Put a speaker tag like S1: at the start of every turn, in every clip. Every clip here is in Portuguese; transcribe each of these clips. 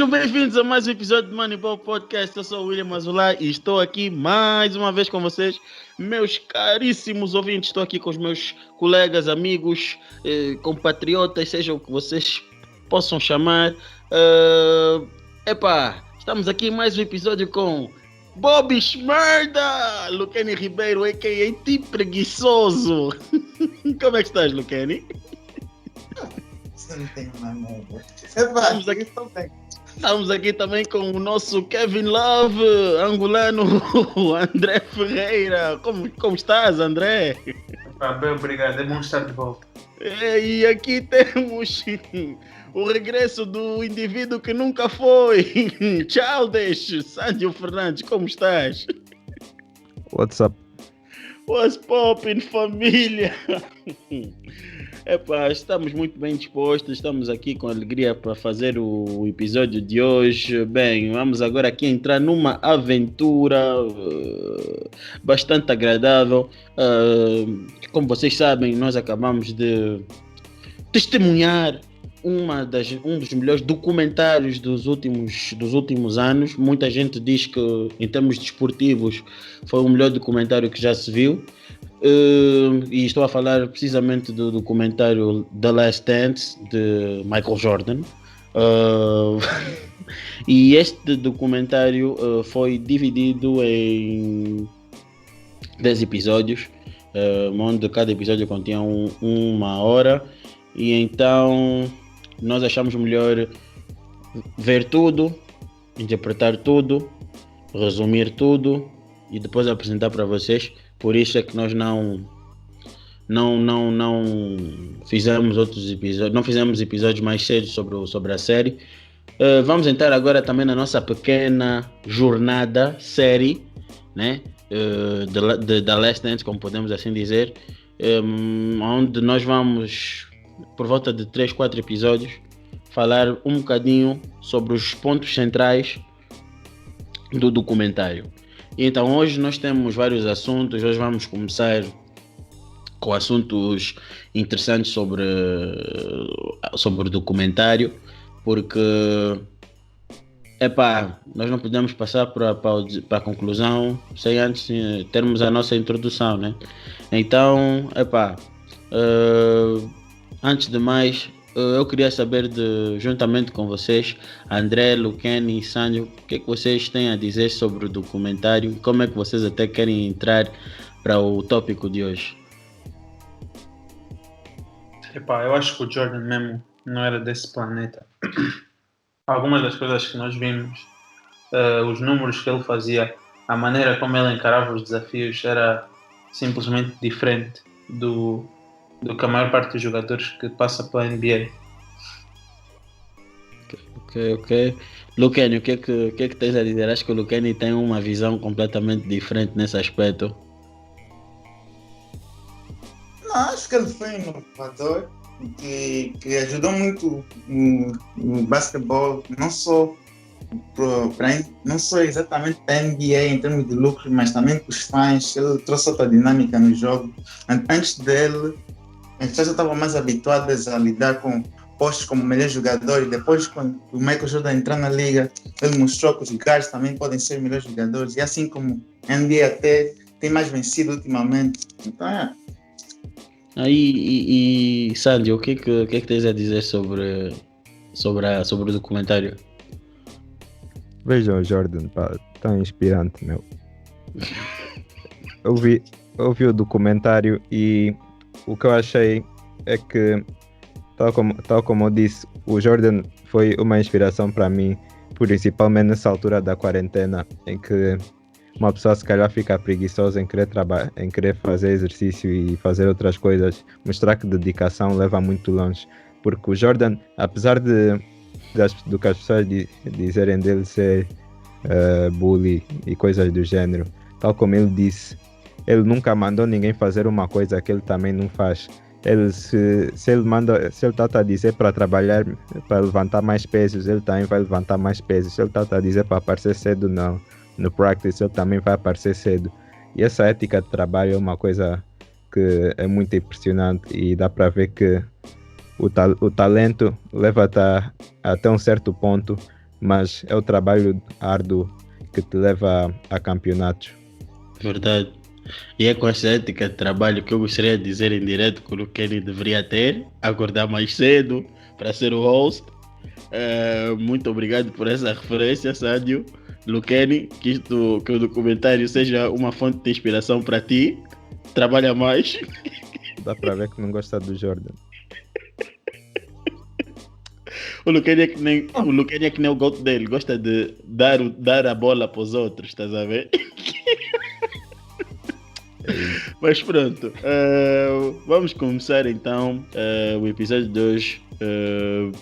S1: Sejam bem-vindos a mais um episódio do Moneyball Podcast. Eu sou o William Azulay e estou aqui mais uma vez com vocês, meus caríssimos ouvintes. Estou aqui com os meus colegas, amigos, compatriotas, seja o que vocês possam chamar. Estamos aqui em mais um episódio com Bobby Shmurda, Lucani Ribeiro, a.k.a. Ti Preguiçoso. Como é que estás, Lucani?
S2: Não tenho nada.
S1: Estamos aqui também com o nosso Kevin Love, angolano, André Ferreira. Como estás, André?
S3: Bem, obrigado. É bom estar de volta.
S1: E aqui temos o regresso do indivíduo que nunca foi. Childish, Sandro Fernandes, como estás?
S4: What's up?
S1: What's poppin', família? Estamos muito bem dispostos, estamos aqui com alegria para fazer o episódio de hoje. Bem, vamos agora aqui entrar numa aventura bastante agradável. Como vocês sabem, nós acabamos de testemunhar um dos melhores documentários dos últimos anos. Muita gente diz que, em termos desportivos, foi o melhor documentário que já se viu. E estou a falar precisamente do documentário The Last Dance de Michael Jordan. E este documentário foi dividido em 10 episódios, onde cada episódio continha uma hora. E então nós achamos melhor ver tudo, interpretar tudo, resumir tudo e depois apresentar para vocês. Por isso é que nós não fizemos outros episódios, não fizemos episódios mais cedo sobre a série. Vamos entrar agora também na nossa pequena jornada série, né? Da Last Dance, como podemos assim dizer, onde nós vamos, por volta de 3-4 episódios, falar um bocadinho sobre os pontos centrais do documentário. Então hoje nós temos vários assuntos. Hoje vamos começar com assuntos interessantes sobre o documentário, porque nós não podemos passar para a conclusão sem antes termos a nossa introdução, né? Então, antes de mais, eu queria saber, juntamente com vocês, André, Lucani e Sandro, o que é que vocês têm a dizer sobre o documentário e como é que vocês até querem entrar para o tópico de hoje.
S3: Eu acho que o Jordan mesmo não era desse planeta. Algumas das coisas que nós vimos, os números que ele fazia, a maneira como ele encarava os desafios era simplesmente diferente do que a maior parte dos jogadores que passa pela NBA.
S1: Ok. Lucani, o que é que tens a dizer? Acho que o Lucani tem uma visão completamente diferente nesse aspecto.
S2: Não, acho que ele foi inovador, que ajudou muito no basquetebol, não só exatamente para a NBA em termos de lucro, mas também para os fãs. Ele trouxe outra dinâmica no jogo. Antes dele, as pessoas estavam mais habituadas a lidar com postos como melhor jogador, e depois, quando o Michael Jordan entrou na liga, ele mostrou que os guards também podem ser melhores jogadores, e assim como a NBA até tem mais vencido ultimamente. Então,
S1: E Sandy, o que é que tens a dizer sobre o documentário?
S4: Vejam o Jordan, tão inspirante, meu. Eu vi o documentário e o que eu achei é que, tal como eu disse, o Jordan foi uma inspiração para mim, principalmente nessa altura da quarentena, em que uma pessoa se calhar fica preguiçosa em querer trabalhar, em querer fazer exercício e fazer outras coisas. Mostrar que dedicação leva muito longe, porque o Jordan, apesar do que as pessoas dizerem dele ser bully e coisas do gênero, tal como ele disse, ele nunca mandou ninguém fazer uma coisa que ele também não faz. Se ele está a dizer para trabalhar, para levantar mais pesos, ele também vai levantar mais pesos. Se ele está a dizer para aparecer cedo no practice, ele também vai aparecer cedo. E essa ética de trabalho é uma coisa que é muito impressionante, e dá para ver que o talento leva-te até um certo ponto, mas é o trabalho árduo que te leva a campeonatos.
S1: Verdade. E é com essa ética de trabalho que eu gostaria de dizer em direto que o Kenny deveria ter, acordar mais cedo para ser o host. Muito obrigado por essa referência, Sádio. Luceni, que o documentário seja uma fonte de inspiração para ti. Trabalha mais.
S4: Dá para ver que não gosta do Jordan.
S1: O Luceni é que nem o gosto dele, gosta de dar a bola para os outros, estás a ver? Mas pronto, vamos começar então o episódio 2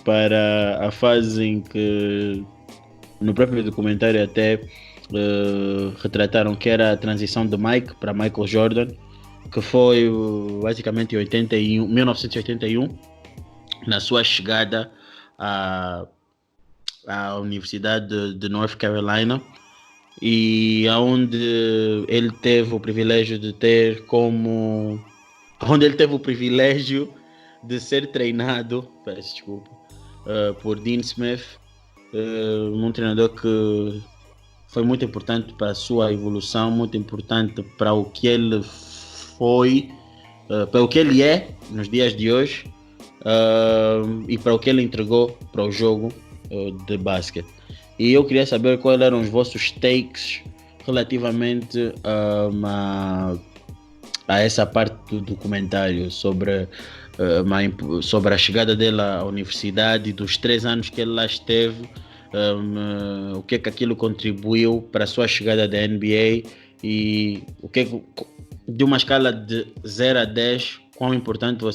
S1: para a fase em que no próprio documentário até retrataram que era a transição de Mike para Michael Jordan, que foi basicamente em 1981, na sua chegada à Universidade de North Carolina, e onde ele teve o privilégio de ser treinado, peço desculpa, por Dean Smith, um treinador que foi muito importante para a sua evolução, muito importante para o que ele foi, para o que ele é nos dias de hoje, e para o que ele entregou para o jogo de basquete. E eu queria saber quais eram os vossos takes relativamente a essa parte do documentário sobre a chegada dele à universidade, dos 3 anos que ele lá esteve, o que é que aquilo contribuiu para a sua chegada da NBA e o que é que, de uma escala de 0 a 10, quão importante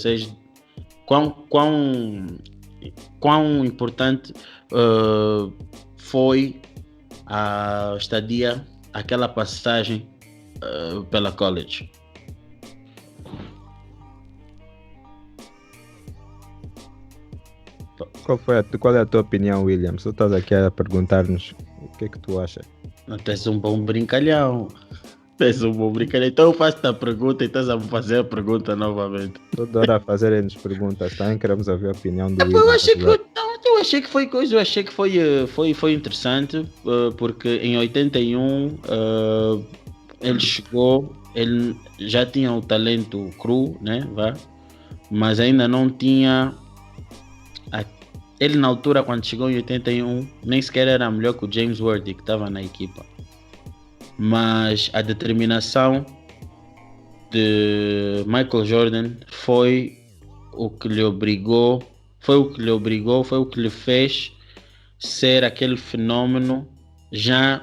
S1: foi a estadia, aquela passagem pela college.
S4: Qual é a tua opinião, William? Tu estás aqui a perguntar-nos o que é que tu achas.
S1: Não, tu és um bom brincalhão. Então eu faço-te a pergunta e estás a me fazer a pergunta novamente.
S4: Toda hora a fazerem-nos perguntas, também queremos ouvir a opinião do William.
S1: Eu achei que foi coisa, eu achei que foi interessante, porque em 81 ele chegou, ele já tinha o talento cru, né, mas ainda não tinha. Ele na altura, quando chegou em 81, nem sequer era melhor que o James Worthy, que estava na equipa. Mas a determinação de Michael Jordan foi o que lhe fez ser aquele fenômeno já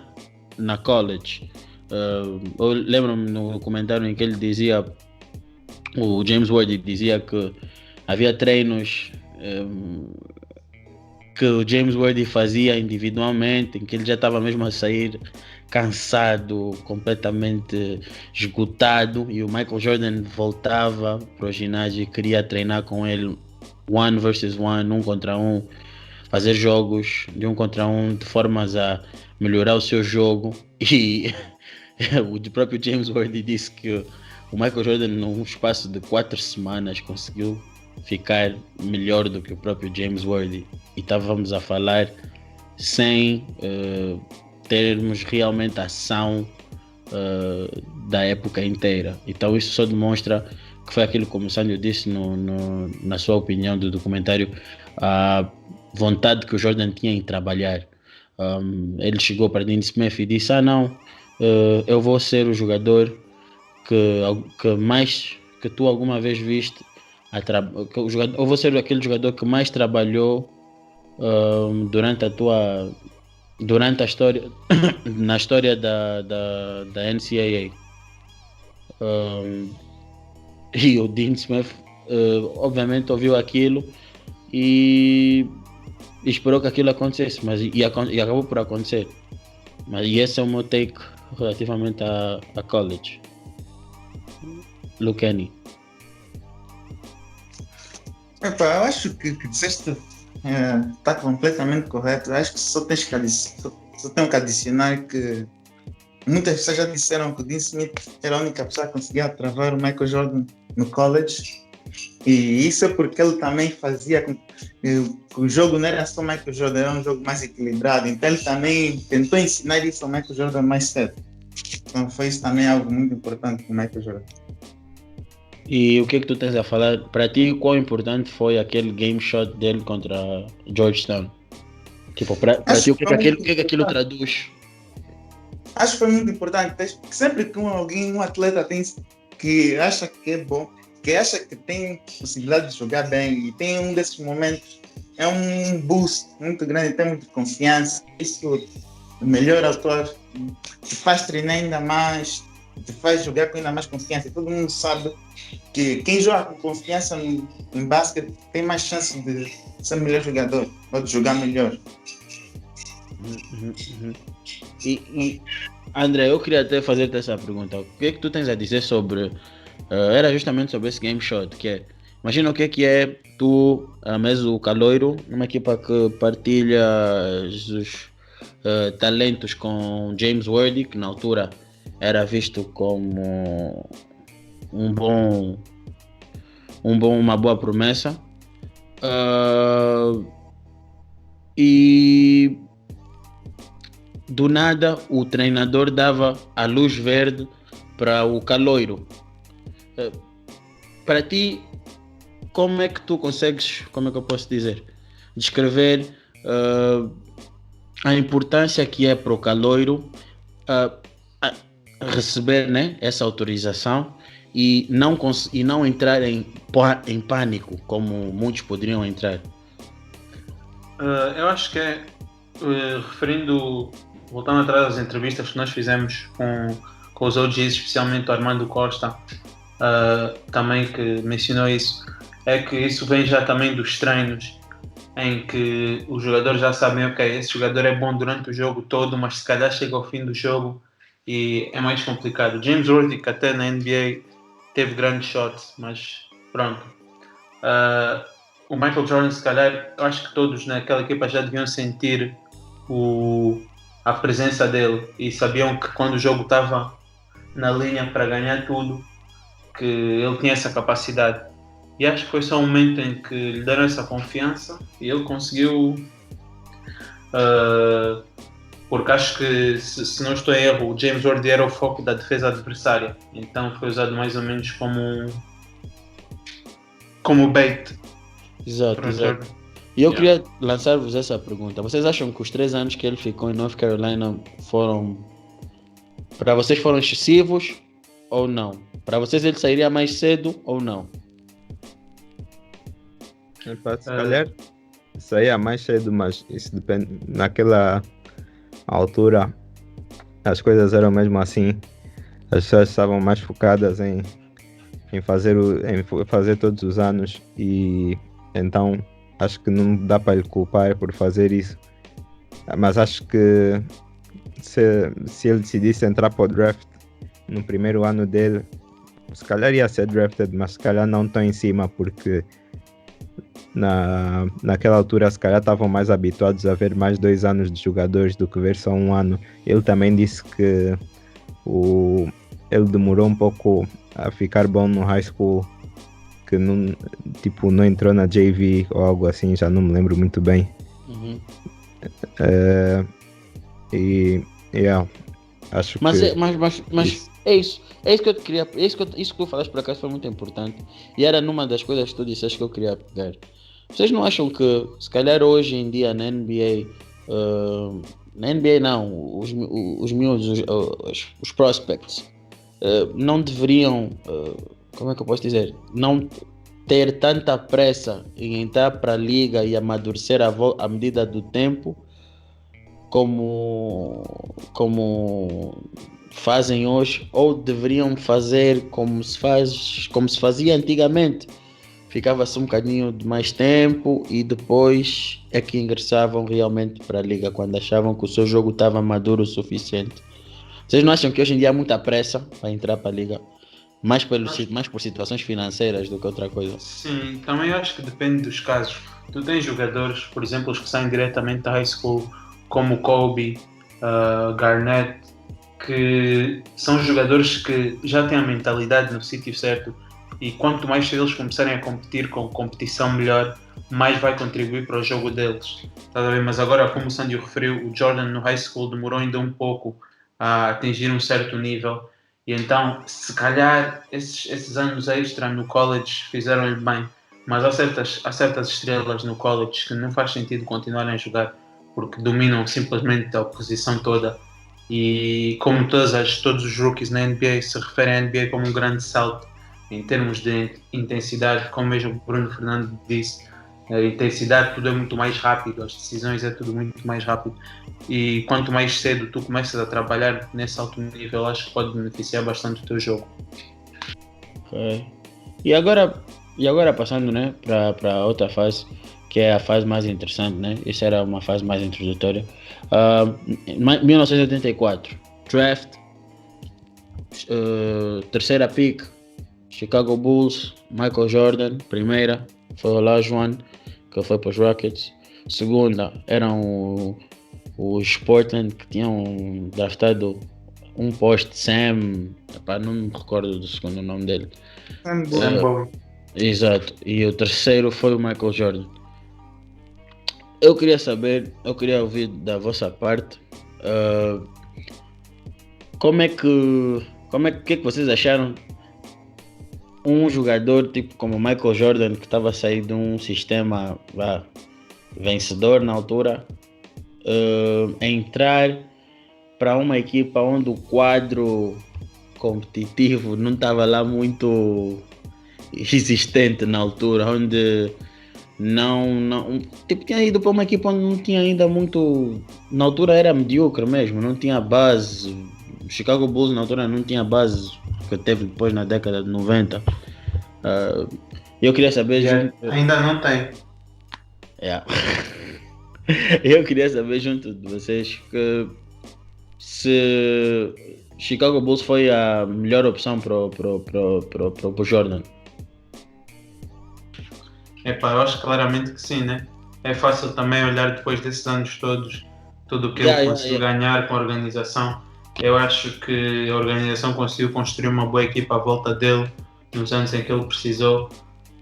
S1: na college. Eu lembro-me no comentário em que ele dizia, o James Worthy dizia que havia treinos que o James Worthy fazia individualmente, em que ele já estava mesmo a sair cansado, completamente esgotado, e o Michael Jordan voltava para o ginásio e queria treinar com ele 1 versus 1, 1 contra 1, fazer jogos de 1 contra 1 de formas a melhorar o seu jogo. E o próprio James Worthy disse que o Michael Jordan, num espaço de 4 semanas, conseguiu ficar melhor do que o próprio James Worthy. E estávamos a falar sem termos realmente a ação da época inteira. Então isso só demonstra que foi aquilo, como o Sandro disse na sua opinião do documentário, a vontade que o Jordan tinha em trabalhar. Ele chegou para Dean Smith e disse: não, eu vou ser o jogador que tu alguma vez viste, eu vou ser aquele jogador que mais trabalhou durante a história na história da NCAA. E o Dean Smith obviamente ouviu aquilo e esperou que aquilo acontecesse, e acabou por acontecer. E esse é o meu take relativamente a college. Luceni.
S2: Eu acho que disseste está completamente correto. Eu acho que só tenho que adicionar que muitas pessoas já disseram que o Dean Smith era a única pessoa que conseguia travar o Michael Jordan no college, E isso é porque ele também fazia com que o jogo não era só Michael Jordan, era um jogo mais equilibrado. Então ele também tentou ensinar isso ao Michael Jordan mais cedo. Então foi isso também algo muito importante para o Michael Jordan.
S1: E o que tu tens a falar? Para ti, quão importante foi aquele game shot dele contra Georgetown? Tipo, para ti, o que é que aquilo traduz?
S2: Acho que foi muito importante. Sempre que um atleta tem que acha que é bom, que acha que tem possibilidade de jogar bem e tem um desses momentos, é um boost muito grande, tem muita confiança. Isso melhora a tua, te faz treinar ainda mais, te faz jogar com ainda mais confiança. Todo mundo sabe que quem joga com confiança em basquete tem mais chance de ser melhor jogador, ou de jogar melhor.
S1: E André, eu queria até fazer-te essa pergunta. O que é que tu tens a dizer sobre... era justamente sobre esse game shot, que é... Imagina o que é tu, mesmo o Caloiro, numa equipa que partilha os talentos com James Worthy, que na altura era visto como uma boa promessa. E do nada o treinador dava a luz verde para o Caloiro. Para ti, como é que tu consegues, como é que eu posso dizer, descrever a importância que é para o Caloiro receber, né, essa autorização e não entrar em pânico como muitos poderiam entrar?
S3: Eu acho que é, voltando atrás das entrevistas que nós fizemos com os OGs, especialmente o Armando Costa, também que mencionou isso, é que isso vem já também dos treinos, em que os jogadores já sabem, ok, esse jogador é bom durante o jogo todo, mas se calhar chega ao fim do jogo e é mais complicado. James Worthy, que até na NBA teve grandes shots, mas pronto. O Michael Jordan, se calhar, eu acho que todos naquela equipa já deviam sentir a presença dele e sabiam que quando o jogo estava na linha para ganhar tudo, que ele tinha essa capacidade. E acho que foi só um momento em que lhe deram essa confiança e ele conseguiu, porque acho que, se não estou em erro, o James Worthy era o foco da defesa adversária, então foi usado mais ou menos como bait.
S1: Exato. E eu queria lançar-vos essa pergunta. Vocês acham que os 3 anos que ele ficou em North Carolina para vocês foram excessivos ou não? Para vocês ele sairia mais cedo ou não?
S4: Se calhar saía mais cedo, mas isso depende. Naquela altura as coisas eram mesmo assim. As pessoas estavam mais focadas em fazer todos os anos, e então acho que não dá para lhe culpar por fazer isso. Mas acho que se ele decidisse entrar para o draft no primeiro ano dele, se calhar ia ser drafted, mas se calhar não tão em cima, porque naquela altura se calhar estavam mais habituados a ver mais 2 anos de jogadores do que ver só 1 ano. Ele também disse que ele demorou um pouco a ficar bom no high school, que não entrou na JV ou algo assim, já não me lembro muito bem. Acho
S1: mas
S4: que...
S1: É isso que eu queria, isso que tu falaste por acaso foi muito importante, e era numa das coisas que tu disseste que eu queria pegar. Vocês não acham que se calhar hoje em dia na NBA, não, os miúdos, os prospects, não deveriam, como é que eu posso dizer, não ter tanta pressa em entrar para a liga e amadurecer à medida do tempo, como fazem hoje, ou deveriam fazer como se fazia antigamente? Ficava-se um bocadinho de mais tempo e depois é que ingressavam realmente para a liga quando achavam que o seu jogo estava maduro o suficiente. Vocês não acham que hoje em dia há muita pressa para entrar para a liga? Mais por situações financeiras do que outra coisa?
S3: Sim, também eu acho que depende dos casos. Tu tens jogadores, por exemplo, os que saem diretamente da high school, como Kobe, Garnett, que são jogadores que já têm a mentalidade no sítio certo, e quanto mais cedo eles começarem a competir com competição melhor, mais vai contribuir para o jogo deles. Tá a ver? Mas agora, como o Sandy referiu, o Jordan no high school demorou ainda um pouco a atingir um certo nível, e então, se calhar, esses anos extra no college fizeram-lhe bem, mas há certas estrelas no college que não faz sentido continuarem a jogar, porque dominam simplesmente a posição toda, e como todos os rookies na NBA se referem à NBA como um grande salto em termos de intensidade, como mesmo o Bruno Fernandes disse, a intensidade, tudo é muito mais rápido, as decisões é tudo muito mais rápido, e quanto mais cedo tu começas a trabalhar nesse alto nível, acho que pode beneficiar bastante o teu jogo.
S1: Ok. E agora passando, né, para outra fase, que é a fase mais interessante, né? Isso era uma fase mais introdutória. 1984, draft, terceira pick, Chicago Bulls, Michael Jordan, primeira, foi o Olajuwon, que foi para os Rockets. Segunda, eram os Portland, que tinham draftado um poste, Sam, não me recordo do segundo nome dele.
S3: Sam Bowie.
S1: Exato, e o terceiro foi o Michael Jordan. Eu queria ouvir da vossa parte, como é que vocês acharam um jogador tipo como Michael Jordan, que estava a sair de um sistema vencedor na altura, entrar para uma equipa onde o quadro competitivo não estava lá muito existente na altura, onde tipo, tinha ido para uma equipa onde não tinha ainda muito, na altura era medíocre mesmo, não tinha base. O Chicago Bulls na altura não tinha base que teve depois na década de 90. Eu queria saber
S3: ainda não tem.
S1: Eu queria saber junto de vocês que se Chicago Bulls foi a melhor opção para o Jordan.
S3: Eu acho claramente que sim, né? É fácil também olhar depois desses anos todos, tudo o que ele conseguiu ganhar com a organização. Eu acho que a organização conseguiu construir uma boa equipa à volta dele nos anos em que ele precisou.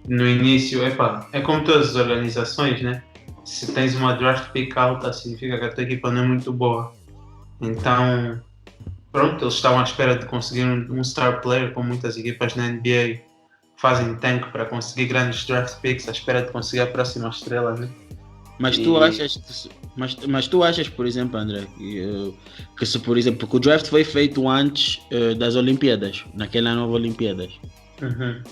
S3: No início, é como todas as organizações, né? Se tens uma draft pick alta, significa que a tua equipa não é muito boa. Então, pronto, eles estavam à espera de conseguir um star player, como muitas equipas na NBA fazem tank para conseguir grandes draft picks à espera de conseguir a próxima estrela, né?
S1: Mas tu achas, por exemplo, André, que se, por exemplo, porque o draft foi feito antes das Olimpíadas, naquela nova Olimpíadas.
S3: Uhum.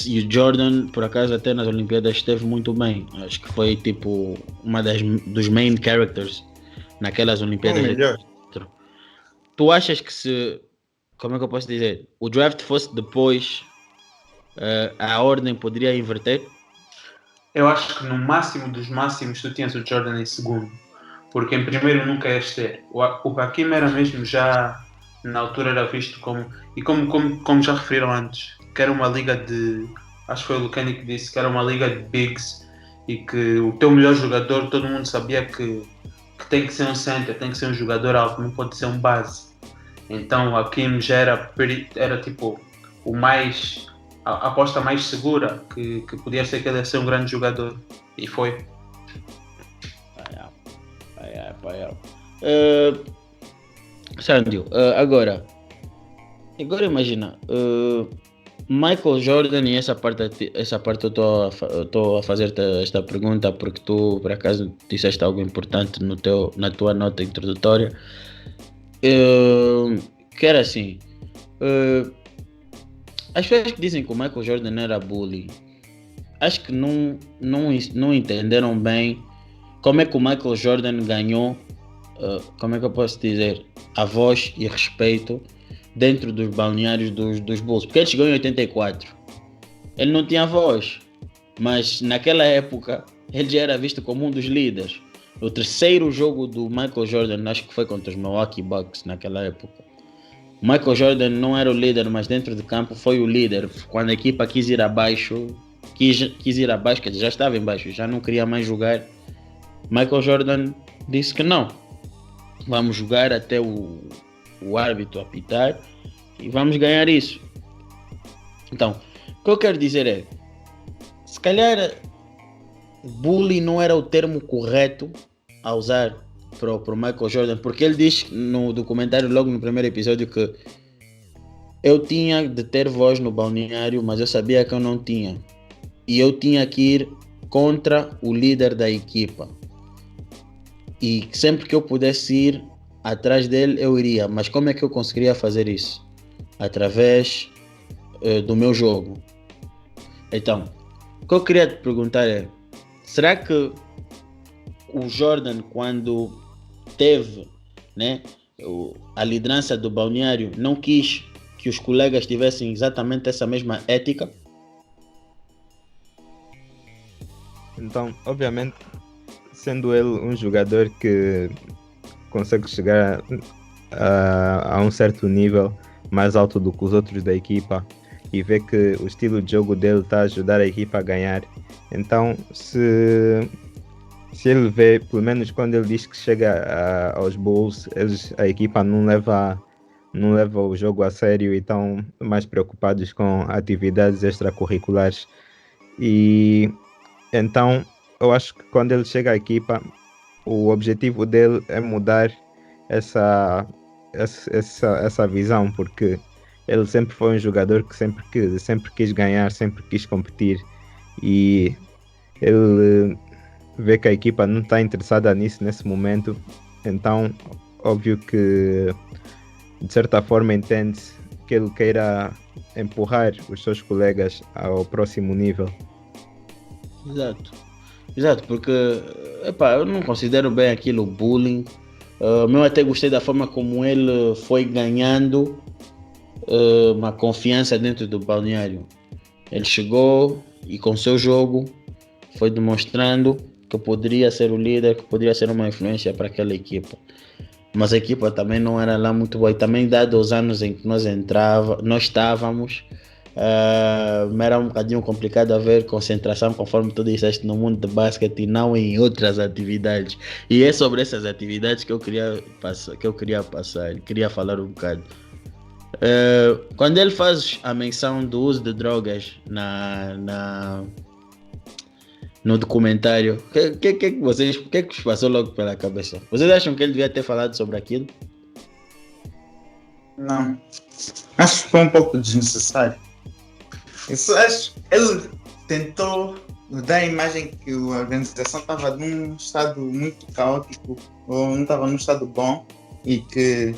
S1: E o Jordan, por acaso, até nas Olimpíadas esteve muito bem. Acho que foi tipo dos main characters naquelas Olimpíadas. Tu achas que se, como é que eu posso dizer, o draft fosse depois, a ordem poderia inverter?
S3: Eu acho que no máximo dos máximos tu tinhas o Jordan em segundo, porque em primeiro nunca ias ter. O Hakeem era mesmo já, na altura era visto como, e como já referiram antes, que era uma liga de, acho que foi o Lucani que disse, que era uma liga de bigs, e que o teu melhor jogador, todo mundo sabia que tem que ser um center, tem que ser um jogador alto, não pode ser um base. Então o Hakeem já era tipo o mais, a aposta mais segura, que podia ser que ele ia ser um grande jogador, e foi.
S1: Sandro, agora imagina, Michael Jordan, e essa parte eu estou a fazer-te esta pergunta porque tu por acaso disseste algo importante na tua nota introdutória, que era assim, as pessoas que dizem que o Michael Jordan era bully, acho que não entenderam bem como é que o Michael Jordan ganhou, como é que eu posso dizer, a voz e respeito dentro dos balneários dos Bulls, porque ele chegou em 84, ele não tinha voz, mas naquela época ele já era visto como um dos líderes. O terceiro jogo do Michael Jordan, acho que foi contra os Milwaukee Bucks naquela época, Michael Jordan não era o líder, mas dentro de campo foi o líder. Quando a equipa quis ir abaixo, que já estava embaixo, já não queria mais jogar, Michael Jordan disse que não, vamos jogar até o árbitro apitar e vamos ganhar isso. Então, que eu quero dizer é, se calhar bullying não era o termo correto a usar para o Michael Jordan, porque ele diz no documentário, logo no primeiro episódio, que eu tinha de ter voz no balneário, mas eu sabia que eu não tinha. E eu tinha que ir contra o líder da equipa. E sempre que eu pudesse ir atrás dele, eu iria. Mas como é que eu conseguiria fazer isso? Através do meu jogo. Então, o que eu queria te perguntar é, será que o Jordan, quando teve, né, a liderança do balneário, não quis que os colegas tivessem exatamente essa mesma ética?
S4: Então, obviamente, sendo ele um jogador que consegue chegar a um certo nível mais alto do que os outros da equipa e vê que o estilo de jogo dele está a ajudar a equipa a ganhar, então se ele vê, pelo menos quando ele diz que chega aos Bulls, a equipa não leva o jogo a sério e estão mais preocupados com atividades extracurriculares. E então eu acho que quando ele chega à equipa, o objetivo dele é mudar essa visão, porque ele sempre foi um jogador que sempre quis ganhar, sempre quis competir, e ele vê que a equipa não está interessada nisso nesse momento, então óbvio que de certa forma entende-se que ele queira empurrar os seus colegas ao próximo nível.
S1: Exato, porque eu não considero bem aquilo bullying. Eu até gostei da forma como ele foi ganhando uma confiança dentro do balneário. Ele chegou e com seu jogo foi demonstrando que poderia ser o líder, que poderia ser uma influência para aquela equipa. Mas a equipa também não era lá muito boa. E também, dado os anos em que nós estávamos, era um bocadinho complicado haver concentração, conforme tu disseste, no mundo de basquete e não em outras atividades. E é sobre essas atividades que eu queria falar um bocado. Quando ele faz a menção do uso de drogas no documentário, o que vos passou logo pela cabeça? Vocês acham que ele devia ter falado sobre aquilo?
S2: Não. Acho que foi um pouco desnecessário. Ele tentou dar a imagem que a organização estava num estado muito caótico, ou não estava num estado bom, e que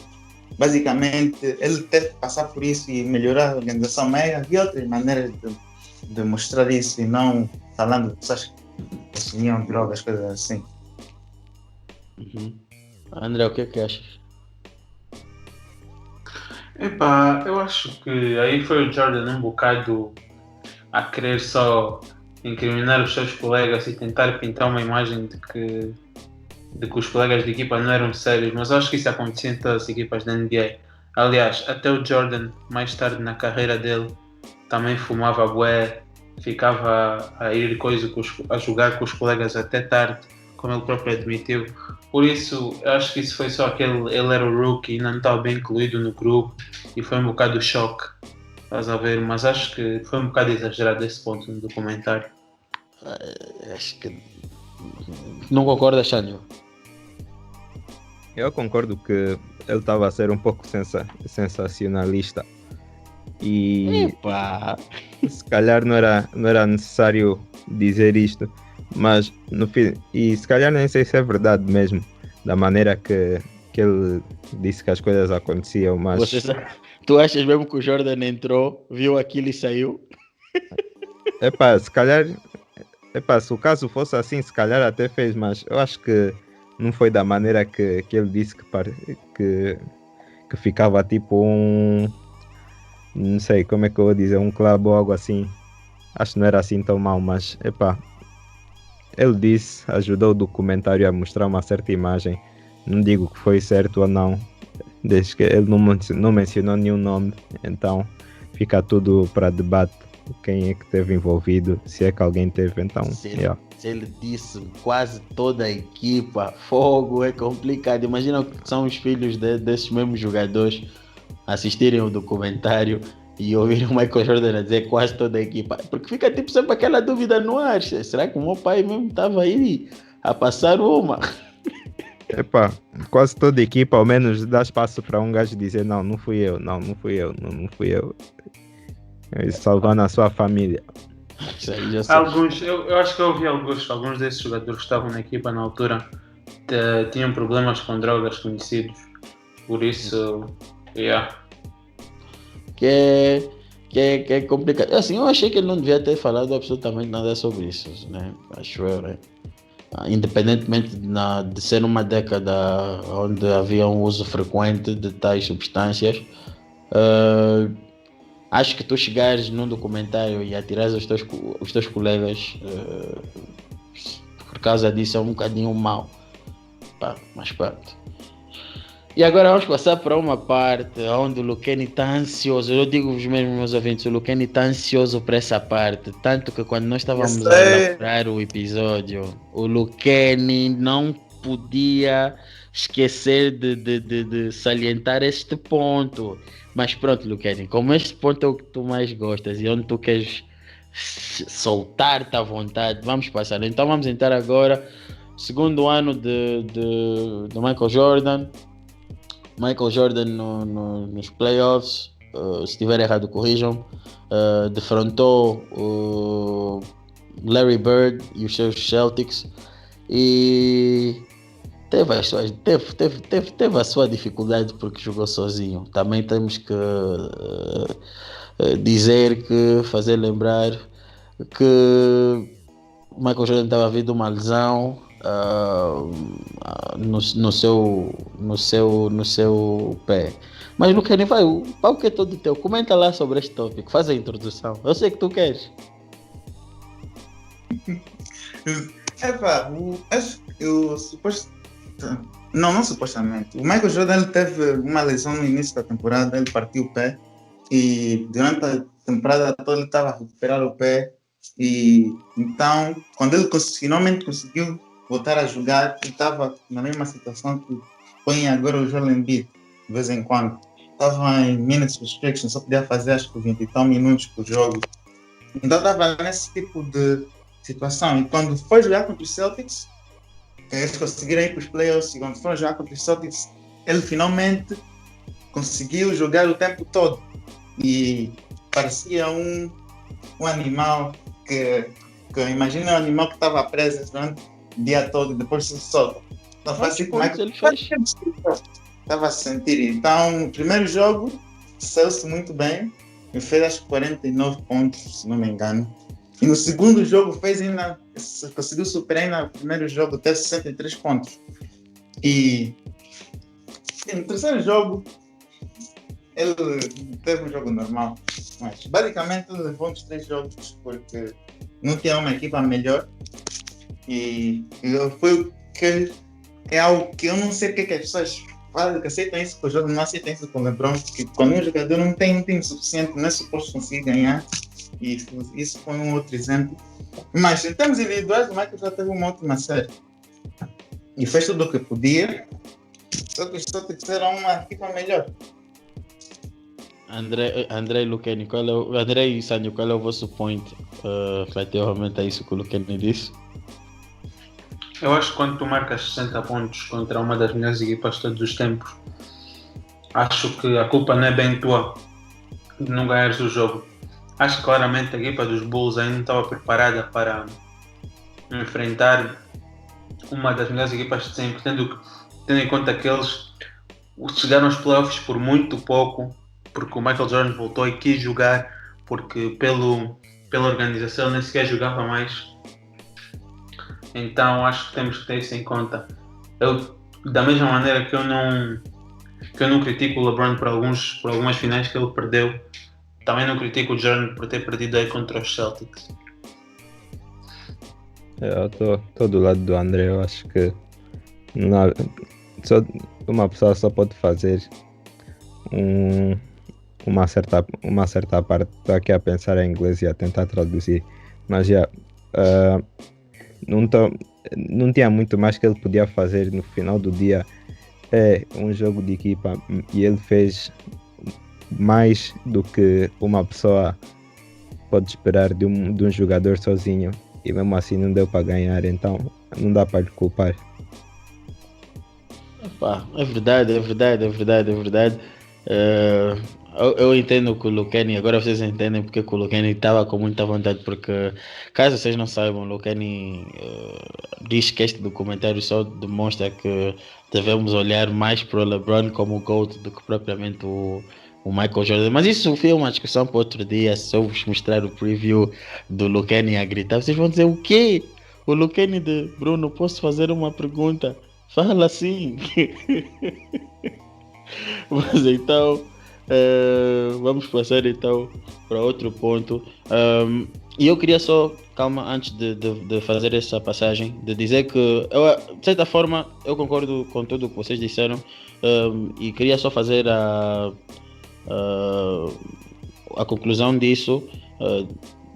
S2: basicamente ele teve que passar por isso e melhorar a organização, mas havia outras maneiras de mostrar isso, e não falando de pessoas que consumiam drogas, coisas assim.
S1: André, o que é que achas?
S3: Epá, eu acho que aí foi o Jordan um bocado a querer só incriminar os seus colegas e tentar pintar uma imagem de que os colegas de equipa não eram sérios, mas eu acho que isso acontecia em todas as equipas da NBA. Aliás, até o Jordan, mais tarde na carreira dele, também fumava bué, ficava a ir a jogar com os colegas até tarde, como ele próprio admitiu. Por isso, eu acho que isso foi só ele era o rookie e não estava bem incluído no grupo, e foi um bocado choque, estás a ver? Mas acho que foi um bocado exagerado esse ponto no documentário.
S1: Acho que não concordas, Sânio?
S4: Eu concordo que ele estava a ser um pouco sensacionalista e
S1: Epa.
S4: se calhar não era necessário dizer isto, mas no fim, e se calhar nem sei se é verdade mesmo, da maneira que ele disse que as coisas aconteciam, mas
S1: tu achas mesmo que o Jordan entrou, viu aquilo e saiu?
S4: se calhar, se o caso fosse assim, se calhar até fez, mas eu acho que não foi da maneira que ele disse que ficava tipo não sei como é que eu vou dizer, um clube ou algo assim. Acho que não era assim tão mal, mas ele disse, ajudou o documentário a mostrar uma certa imagem. Não digo que foi certo ou não, desde que ele não mencionou nenhum nome, então fica tudo para debate. Quem é que esteve envolvido, se é que alguém teve, então.
S1: Se ele disse quase toda a equipa, fogo, é complicado. Imagina que são os filhos desses mesmos jogadores assistirem o documentário e ouvir o Michael Jordan a dizer quase toda a equipa, porque fica tipo sempre aquela dúvida no ar, será que o meu pai mesmo estava aí a passar uma?
S4: Epá, quase toda a equipa ao menos dá espaço para um gajo dizer não fui eu, não fui eu. Salvando a sua família.
S1: Isso aí já sei.
S3: Alguns, eu acho que eu ouvi alguns desses jogadores que estavam na equipa na altura tinham problemas com drogas conhecidos, por isso,
S1: Que é complicado. Assim, eu achei que ele não devia ter falado absolutamente nada sobre isso, né? Acho eu, né? Independentemente de ser uma década onde havia um uso frequente de tais substâncias, acho que tu chegares num documentário e atirares os teus colegas por causa disso é um bocadinho mau. Mas pronto. E agora vamos passar para uma parte onde o Luqueni está ansioso. Eu digo-vos mesmo, meus ouvintes, o Luqueni está ansioso para essa parte. Tanto que quando nós estávamos a elaborar o episódio, o Luqueni não podia esquecer de salientar este ponto. Mas pronto, Luqueni, como este ponto é o que tu mais gostas e onde tu queres soltar-te à vontade, vamos passar. Então vamos entrar agora, segundo ano de Michael Jordan. Michael Jordan nos playoffs, se estiver errado corrijam, defrontou o Larry Bird e os seus Celtics e teve a sua dificuldade porque jogou sozinho. Também temos que fazer lembrar que Michael Jordan estava vindo uma lesão no seu pé. Mas Luqueni, vai, o palco é todo teu. Comenta lá sobre este tópico, faz a introdução. Eu sei que tu queres.
S2: Não supostamente. O Michael Jordan ele teve uma lesão no início da temporada, ele partiu o pé e durante a temporada toda ele estava a recuperar o pé e então quando ele finalmente conseguiu voltar a jogar, ele estava na mesma situação que põe agora o Joel Embiid de vez em quando. Estava em minutes restriction, só podia fazer acho que 20 e tal minutos por jogo. Então estava nesse tipo de situação. E quando foi jogar contra os Celtics, eles conseguiram ir para os playoffs, e quando foram jogar contra os Celtics, ele finalmente conseguiu jogar o tempo todo. E parecia um animal que imagina um animal que estava preso durante o dia todo e depois se solta. Então foi assim como é que ele fez. Estava a sentir. Então, o primeiro jogo saiu-se muito bem, e fez acho que 49 pontos, se não me engano. E no segundo jogo conseguiu superar ainda o primeiro jogo, teve 63 pontos. E no terceiro jogo, ele teve um jogo normal. Mas basicamente ele levou uns 3 jogos porque não tinha uma equipa melhor. E foi o que é algo que eu não sei porque que as pessoas fazem, que aceitam isso com o jogo, não aceitam isso com o LeBron, porque quando um jogador não tem um time suficiente, não é suposto conseguir ganhar. E isso foi um outro exemplo. Mas em termos individuais, o Michael já teve uma ótima série. E fez tudo o que podia, só que os Celtics eram uma equipa melhor.
S1: André e Luqueni, André e Sânio, qual é o vosso point relativamente a isso que o Luqueni disse?
S3: Eu acho que quando tu marcas 60 pontos contra uma das melhores equipas de todos os tempos, acho que a culpa não é bem tua de não ganhares o jogo. Acho que claramente a equipa dos Bulls ainda não estava preparada para enfrentar uma das melhores equipas de sempre, tendo em conta que eles chegaram aos playoffs por muito pouco, porque o Michael Jordan voltou e quis jogar, porque pela organização nem sequer jogava mais. Então acho que temos que ter isso em conta. Da mesma maneira que eu não critico o LeBron por algumas finais que ele perdeu, também não critico o Jordan por ter perdido aí contra os Celtics.
S4: Eu estou do lado do André. Eu acho que uma pessoa só pode fazer uma certa parte. Estou aqui a pensar em inglês e a tentar traduzir, mas não tinha muito mais que ele podia fazer. No final do dia é um jogo de equipa e ele fez mais do que uma pessoa pode esperar de um jogador sozinho, e mesmo assim não deu para ganhar, então não dá para lhe culpar.
S1: Epá, é verdade, é verdade, é verdade, é verdade. Eu entendo que o Lucani, agora vocês entendem porque que o Lucani estava com muita vontade, porque caso vocês não saibam, o Lucani diz que este documentário só demonstra que devemos olhar mais para o LeBron como o GOAT do que propriamente o Michael Jordan. Mas isso foi uma discussão para outro dia. Se eu vos mostrar o preview do Lucani a gritar, vocês vão dizer o quê? O Lucani de Bruno, posso fazer uma pergunta? Fala assim. Mas então, vamos passar então para outro ponto. E eu queria só, calma, antes de fazer essa passagem, de dizer que, de certa forma, eu concordo com tudo o que vocês disseram, e queria só fazer a conclusão disso,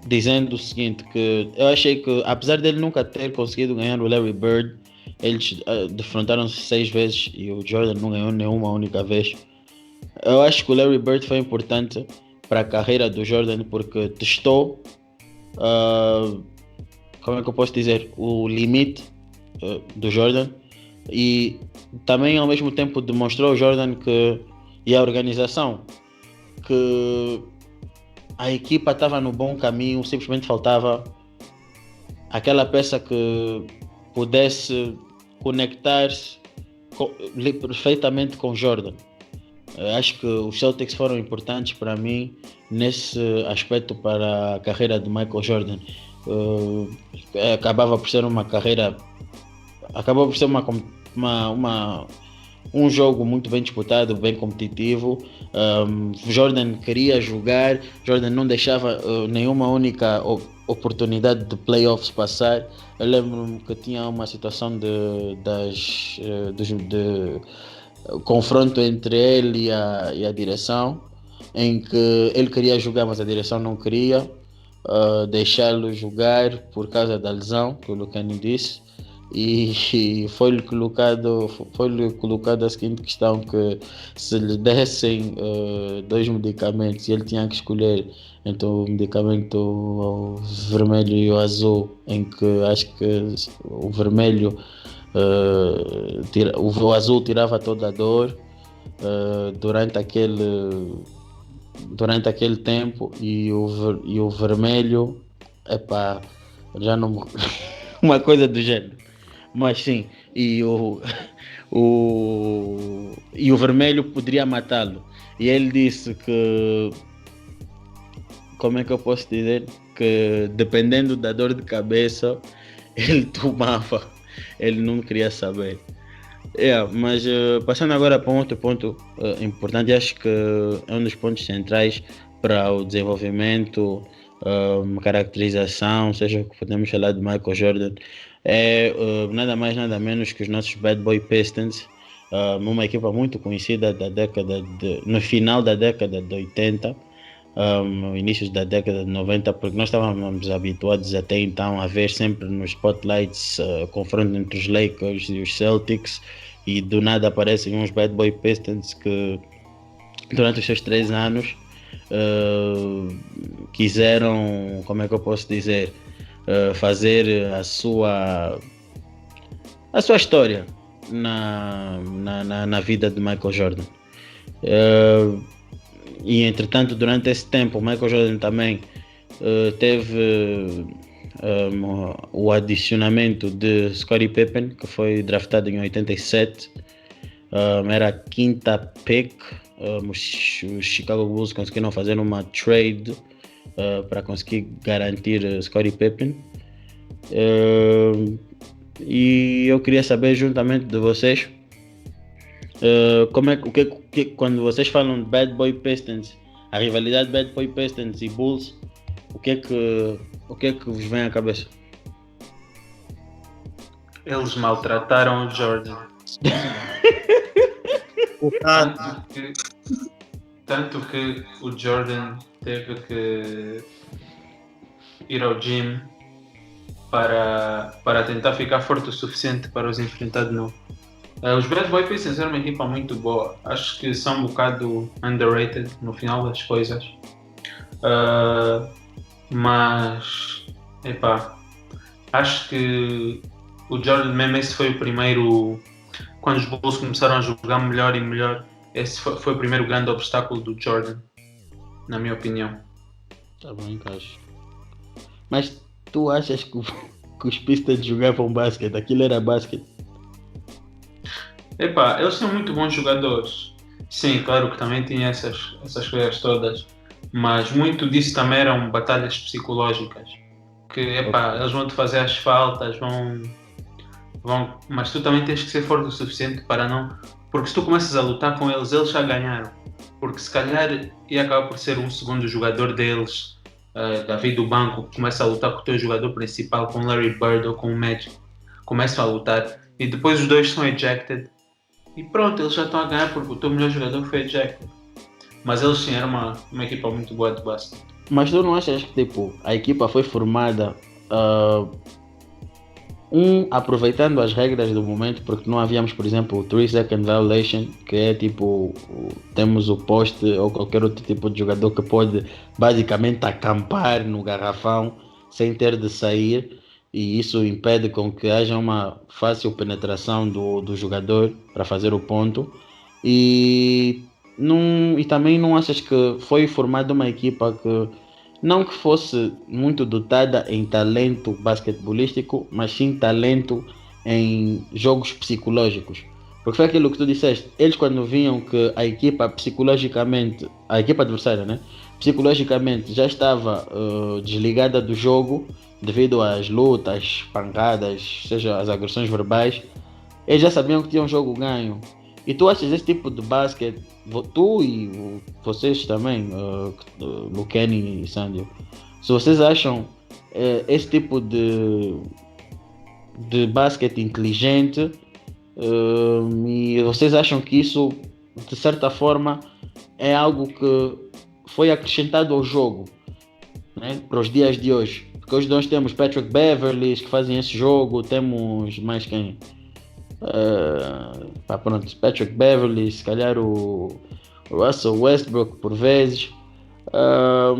S1: dizendo o seguinte, que eu achei que, apesar dele nunca ter conseguido ganhar o Larry Bird, eles defrontaram-se 6 vezes e o Jordan não ganhou nenhuma única vez. Eu acho que o Larry Bird foi importante para a carreira do Jordan porque testou, como é que eu posso dizer, o limite do Jordan, e também ao mesmo tempo demonstrou ao Jordan e a organização que a equipa estava no bom caminho, simplesmente faltava aquela peça que pudesse conectar-se perfeitamente com Jordan. Acho que os Celtics foram importantes para mim nesse aspecto para a carreira de Michael Jordan. Acabava por ser uma carreira, acabou por ser um jogo muito bem disputado, bem competitivo. Jordan queria jogar, Jordan não deixava nenhuma única oportunidade de playoffs passar. Eu lembro-me que tinha uma situação de confronto entre ele e a direção, em que ele queria jogar, mas a direção não queria deixá-lo jogar por causa da lesão, que o Lucani disse. E foi-lhe colocado a seguinte questão, que se lhe dessem 2 medicamentos e ele tinha que escolher entre o medicamento vermelho e o azul, em que acho que o vermelho, o azul tirava toda a dor durante aquele tempo, e o vermelho, já não uma coisa do gênero. Mas sim, e o vermelho poderia matá-lo. E ele disse que, como é que eu posso dizer, que dependendo da dor de cabeça, ele tomava, ele não queria saber. Mas passando agora para um outro ponto importante, acho que é um dos pontos centrais para o desenvolvimento, caracterização, seja o que podemos falar de Michael Jordan, é nada mais nada menos que os nossos Bad Boy Pistons, uma equipa muito conhecida no final da década de 80, no início da década de 90, porque nós estávamos habituados até então a ver sempre nos spotlights confronto entre os Lakers e os Celtics, e do nada aparecem uns Bad Boy Pistons que durante os seus 3 anos quiseram, como é que eu posso dizer, fazer a sua história na vida de Michael Jordan. E entretanto, durante esse tempo, Michael Jordan também teve o adicionamento de Scottie Pippen, que foi draftado em 87, era a 5ª pick. Os Chicago Bulls conseguiram fazer uma trade para conseguir garantir Scottie Pippen, e eu queria saber, juntamente de vocês, como é que quando vocês falam de Bad Boy Pistons, a rivalidade Bad Boy Pistons e Bulls, o que é que vos vem à cabeça?
S3: Eles maltrataram o Jordan. Tanto que o Jordan teve que ir ao gym para tentar ficar forte o suficiente para os enfrentar de novo. Os Bad Boy Pistons eram uma equipa muito boa. Acho que são um bocado underrated no final das coisas. Mas, epá, acho que o Jordan, mesmo esse foi o primeiro, quando os Bulls começaram a jogar melhor e melhor, esse foi o primeiro grande obstáculo do Jordan, na minha opinião.
S1: Tá bom, encaixe. Mas tu achas que os Pistons jogavam basquete? Aquilo era basquete?
S3: Epá, eles são muito bons jogadores. Sim, claro que também tinha essas coisas todas. Mas muito disso também eram batalhas psicológicas. Que, epá, eles vão te fazer as faltas, vão... Mas tu também tens que ser forte o suficiente para não... Porque se tu começas a lutar com eles, eles já ganharam. Porque se calhar ia acabar por ser um segundo jogador deles, Davi do banco, que começa a lutar com o teu jogador principal, com o Larry Bird ou com o Magic. Começam a lutar e depois os dois são ejected. E pronto, eles já estão a ganhar porque o teu melhor jogador foi ejected. Mas eles sim, eram uma equipa muito boa de basquete.
S1: Mas tu não achas que tipo, a equipa foi formada aproveitando as regras do momento, porque não havíamos, por exemplo, o 3-second violation, que é tipo, temos o poste ou qualquer outro tipo de jogador que pode basicamente acampar no garrafão sem ter de sair, e isso impede com que haja uma fácil penetração do jogador para fazer o ponto. E também não achas que foi formada uma equipa que não que fosse muito dotada em talento basquetebolístico, mas sim talento em jogos psicológicos? Porque foi aquilo que tu disseste, eles quando viam que a equipa psicologicamente, a equipa adversária, né, psicologicamente já estava desligada do jogo devido às lutas, pancadas, seja as agressões verbais, eles já sabiam que tinham um jogo ganho. E tu achas esse tipo de basquete, tu e vocês também, Luqueni e Sandio, se vocês acham esse tipo de basquete inteligente, e vocês acham que isso, de certa forma, é algo que foi acrescentado ao jogo, né, para os dias de hoje? Porque hoje nós temos Patrick Beverly que fazem esse jogo, temos mais quem? Pronto, Patrick Beverly, se calhar o Russell Westbrook por vezes. O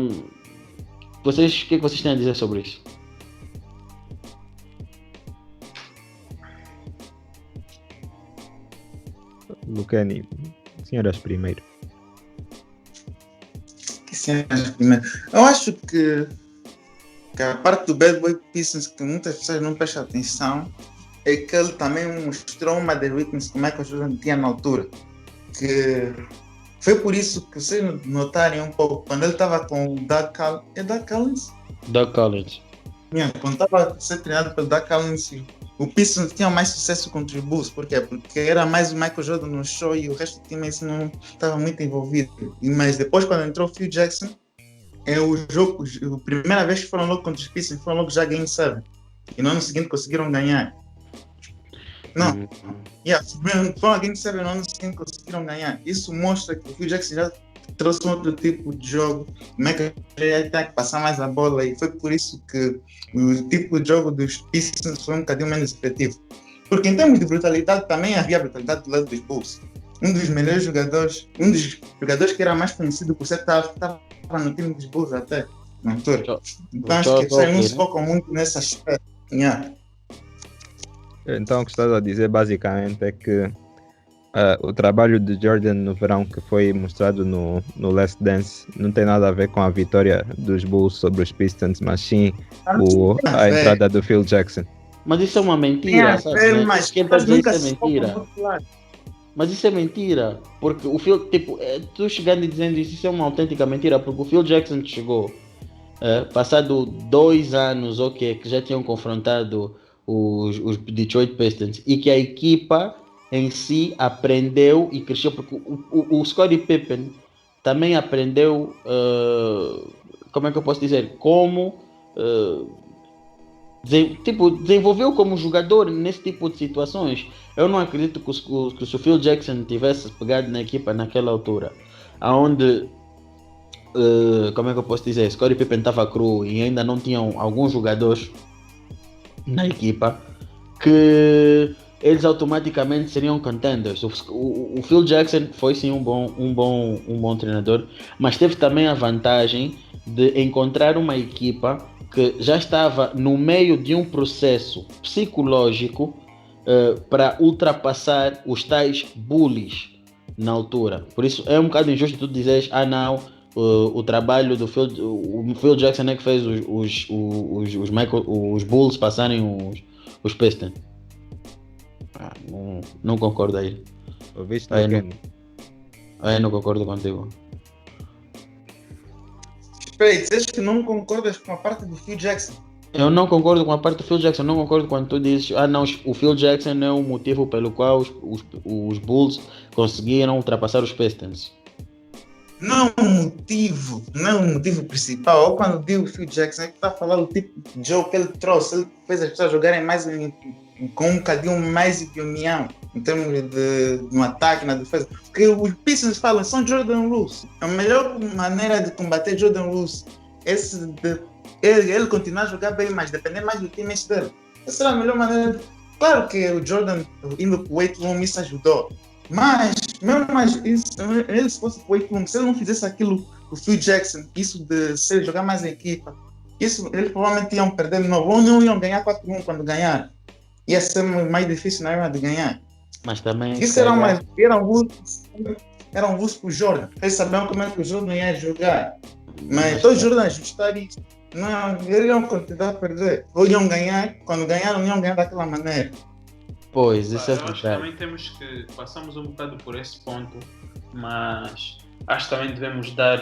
S1: que vocês têm a dizer sobre isso?
S4: Lucani, senhoras primeiro.
S2: Senhoras primeiro. Eu acho que a parte do Bad Boy Pistons que muitas pessoas não prestam atenção é que ele também mostrou uma das weaknesses que o Michael Jordan tinha na altura. Que foi por isso que vocês notarem um pouco, quando ele estava com o Doug Collins... É Doug Collins?
S1: Doug Collins.
S2: Quando estava a ser treinado pelo Doug Collins, o Pistons tinha mais sucesso contra os Bulls. Por quê? Porque era mais o Michael Jordan no show e o resto do time assim, não estava muito envolvido. Mas depois, quando entrou o Phil Jackson, a primeira vez que foram logo contra os Pistons, foram logo já Game 7. E no ano seguinte conseguiram ganhar. Não, foram a Game 7 no ano seguinte conseguiram ganhar. Isso mostra que o Phil Jackson já trouxe um outro tipo de jogo. Como é que ele tem que passar mais a bola, e foi por isso que o tipo de jogo dos Pistons foi um bocadinho menos efetivo. Porque em termos de brutalidade também havia brutalidade do lado dos Bulls. Um dos melhores jogadores, um dos jogadores que era mais conhecido por ser estava no time dos Bulls até na altura. Então acho que eles não se focam muito nessa aspecto.
S4: Então o que estás a dizer basicamente é que o trabalho de Jordan no verão que foi mostrado no Last Dance não tem nada a ver com a vitória dos Bulls sobre os Pistons, mas sim a entrada do Phil Jackson.
S1: Mas isso é uma mentira, sabe? Mas quem pode dizer isso é mentira? Mas isso é mentira, porque o Phil, tipo, tu chegando e dizendo isso é uma autêntica mentira, porque o Phil Jackson chegou, passado 2 anos, que já tinham confrontado os Detroit Pistons, e que a equipa em si aprendeu e cresceu, porque o Scottie Pippen também aprendeu, como é que eu posso dizer, como desenvolveu como jogador nesse tipo de situações. Eu não acredito que o Phil Jackson tivesse pegado na equipa naquela altura, onde, como é que eu posso dizer, Scottie Pippen estava cru e ainda não tinham alguns jogadores na equipa que eles automaticamente seriam contenders. O Phil Jackson foi sim um bom treinador, mas teve também a vantagem de encontrar uma equipa que já estava no meio de um processo psicológico para ultrapassar os tais bullies na altura. Por isso é um bocado injusto tu dizeres, não, o trabalho do Phil Jackson é que fez os Bulls passarem os Pistons. Não concordo aí.
S4: Ouviste,
S1: Aí
S4: Ken?
S1: Aí não concordo contigo.
S2: Espera aí, dizes que não concordas com a parte do Phil Jackson?
S1: Eu não concordo com a parte do Phil Jackson, não concordo quando tu dizes, não, o Phil Jackson é o motivo pelo qual os Bulls conseguiram ultrapassar os Pistons.
S2: Não é um motivo principal. Ou quando digo Phil Jackson, é que está a falar do tipo de jogo que ele trouxe. Ele fez as pessoas jogarem mais com um bocadinho mais de união em termos de um ataque, na defesa. Porque os Pistons falam, são Jordan Rules. A melhor maneira de combater Jordan Rules é ele continuar a jogar bem, mas depender mais do time dele. Essa era a melhor maneira. Claro que o Jordan indo para o weight room isso ajudou. Mas, mesmo ele se fosse pro weight room, se ele não fizesse aquilo com o Phil Jackson, isso de se ele jogar mais em equipa, isso eles provavelmente iam perder de novo, ou não iam ganhar 4-1 quando ganhar. Ia ser mais difícil na hora de ganhar.
S1: Mas também
S2: Isso era um boost pro Jordan. Eles sabiam como é que o Jordan ia jogar. Mas todos os Jordan ajustar isso. Não, eles iam continuar a perder. Ou iam ganhar, quando ganharam, iam ganhar daquela maneira.
S1: Pois, isso é
S3: Eu acho que
S1: verdade.
S3: também temos que passamos um bocado por esse ponto, mas acho que também devemos dar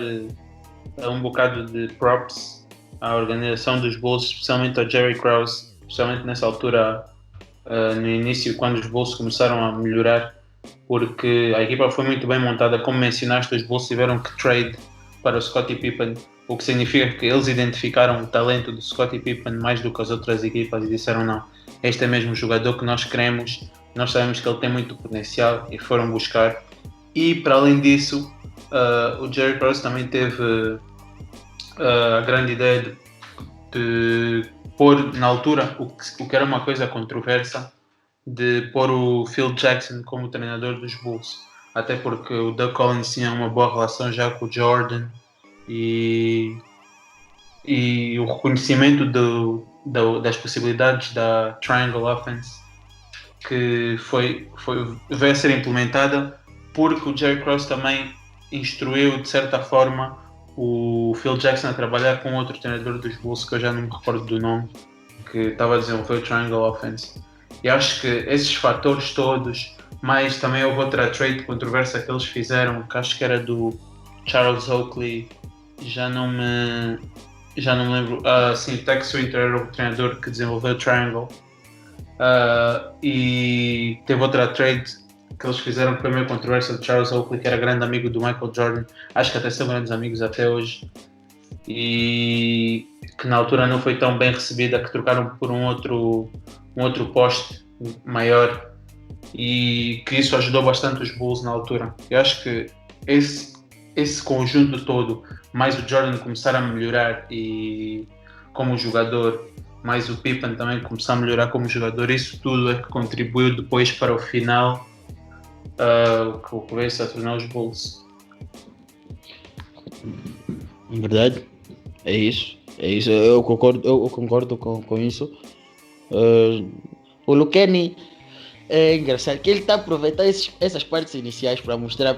S3: um bocado de props à organização dos Bulls, especialmente ao Jerry Krause, especialmente nessa altura, no início, quando os Bulls começaram a melhorar, porque a equipa foi muito bem montada. Como mencionaste, os Bulls tiveram que trade para o Scottie Pippen, o que significa que eles identificaram o talento do Scottie Pippen mais do que as outras equipas e disseram não, este é mesmo o jogador que nós queremos, nós sabemos que ele tem muito potencial e foram buscar. E para além disso, o Jerry Krause também teve a grande ideia de pôr na altura, o que era uma coisa controversa, de pôr o Phil Jackson como treinador dos Bulls, até porque o Doug Collins tinha uma boa relação já com o Jordan e o reconhecimento das possibilidades da Triangle Offense que veio a ser implementada, porque o Jerry Krause também instruiu de certa forma o Phil Jackson a trabalhar com outro treinador dos Bulls que eu já não me recordo do nome, que estava a desenvolver o Triangle Offense. E acho que esses fatores todos, mas também houve outra trade controversa que eles fizeram, que acho que era do Charles Oakley, já não me lembro. Sim, Tex Winter era o treinador que desenvolveu o Triangle. E teve outra trade que eles fizeram que foi meio controversa, do Charles Oakley, que era grande amigo do Michael Jordan. Acho que até são grandes amigos até hoje. E que na altura não foi tão bem recebida, que trocaram por um outro poste maior, e que isso ajudou bastante os Bulls na altura. Eu acho que esse conjunto todo, mais o Jordan começar a melhorar e como jogador, mais o Pippen também começar a melhorar como jogador, isso tudo é que contribuiu depois para o final que veio-se a tornar os Bulls.
S1: Verdade, é isso. Eu concordo com isso. O Luqueni é engraçado que ele está a aproveitar essas partes iniciais para mostrar,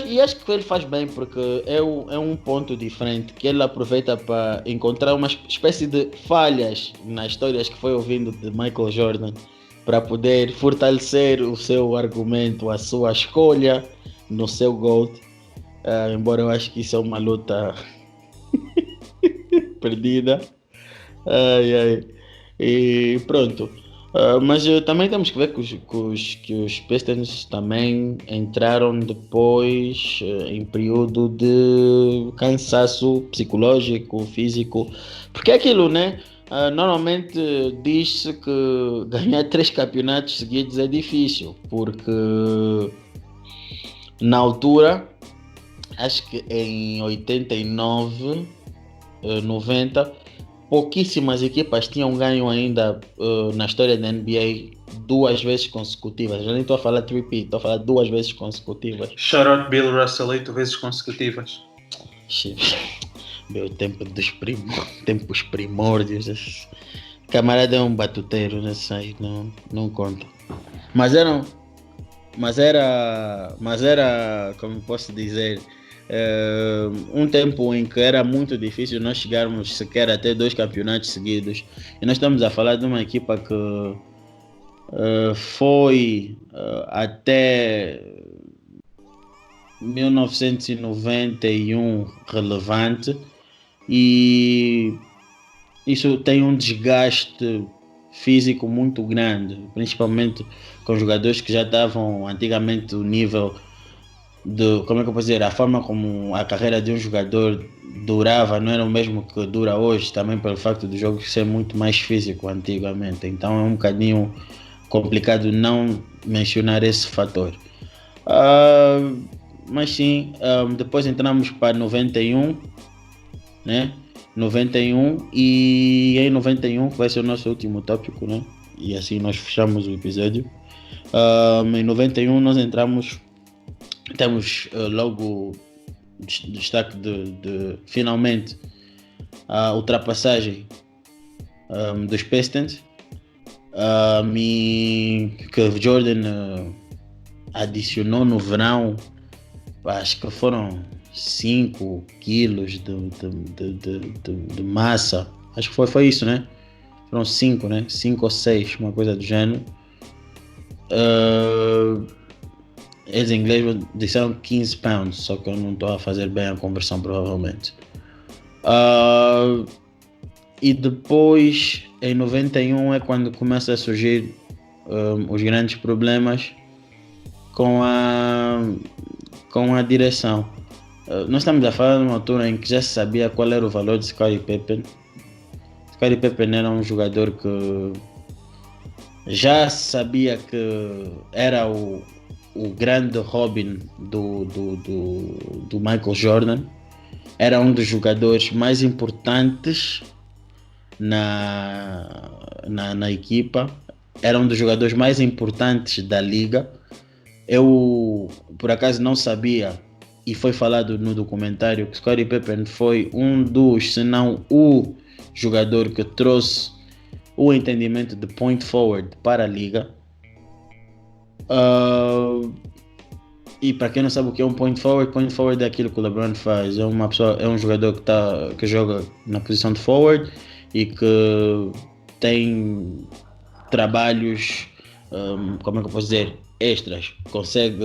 S1: e acho que ele faz bem, porque é um ponto diferente que ele aproveita para encontrar uma espécie de falhas nas histórias que foi ouvindo de Michael Jordan, para poder fortalecer o seu argumento, a sua escolha no seu GOAT, embora eu acho que isso é uma luta perdida. E pronto. Mas também temos que ver que os Pistons também entraram depois em período de cansaço psicológico, físico, porque é aquilo, né? Normalmente diz-se que ganhar 3 campeonatos seguidos é difícil, porque na altura, acho que em 89, 90, pouquíssimas equipas tinham ganho ainda na história da NBA 2 vezes consecutivas. Eu nem estou a falar repeat, estou a falar 2 vezes consecutivas.
S3: Shout out Bill Russell, 8 vezes consecutivas.
S1: Meu tempos primórdios. Camarada é um batuteiro, nesse aí, não conta. Mas era, como posso dizer, um tempo em que era muito difícil nós chegarmos sequer até 2 campeonatos seguidos. E nós estamos a falar de uma equipa que foi até 1991 relevante, e isso tem um desgaste físico muito grande, principalmente com jogadores que já estavam antigamente o nível de, como é que eu posso dizer, a forma como a carreira de um jogador durava não era o mesmo que dura hoje, também pelo facto do jogo ser muito mais físico antigamente. Então é um bocadinho complicado não mencionar esse fator. Mas sim, depois entramos para 91, né? 91, e em 91 vai ser o nosso último tópico, né? E assim nós fechamos o episódio. Em 91 nós temos logo destaque de finalmente a ultrapassagem dos Pistons, e que Jordan adicionou no verão, acho que foram 5 quilos de massa. Acho que foi isso, né? Foram 5, né? 5 ou 6, uma coisa do gênero. Eles em inglês disseram 15 pounds, só que eu não estou a fazer bem a conversão provavelmente. E depois, em 91, é quando começa a surgir os grandes problemas com a direção. Nós estamos a falar de uma altura em que já se sabia qual era o valor de Scottie Pippen. Scottie Pippen era um jogador que já sabia que era o grande Robin do Michael Jordan. Era um dos jogadores mais importantes na equipa. Era um dos jogadores mais importantes da liga. Eu, por acaso, não sabia, e foi falado no documentário, que Scottie Pippen foi um dos, se não o jogador que trouxe o entendimento de point forward para a liga. E para quem não sabe o que é um point forward é aquilo que o LeBron faz. É um jogador que joga na posição de forward e que tem trabalhos, como é que eu posso dizer, extras. Consegue